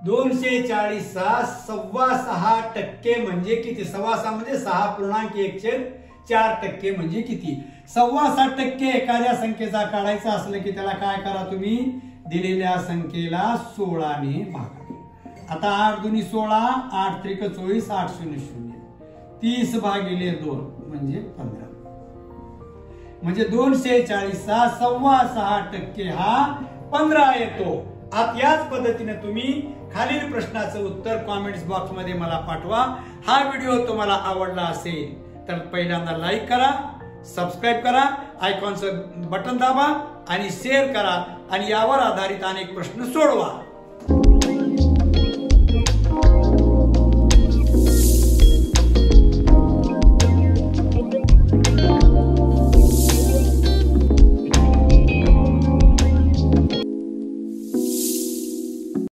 240 6.6% म्हणजे किती? 6.6 म्हणजे 6.1/4% म्हणजे किती? 6.6% एखाद्या संख्येचा काढायचा असलं की त्याला काय करा तुम्ही? दिलेल्या संख्येला 16 ने भागा. आता 8 दूनी 16, 8 त्रिक 24, 8 0 0, 30/2 म्हणजे 15. म्हणजे 240 6.6% हा 15 येतो. आता याच पद्धतीने तुम्ही खालील प्रश्नाचं उत्तर कमेंट्स बॉक्स मध्ये मला पाठवा. हा व्हिडिओ तुम्हाला आवडला असेल तर पहिल्यांदा लाईक करा, सबस्क्राईब करा, आयकॉनचं बटन दाबा आणि शेअर करा आणि यावर आधारित अनेक प्रश्न सोडवा.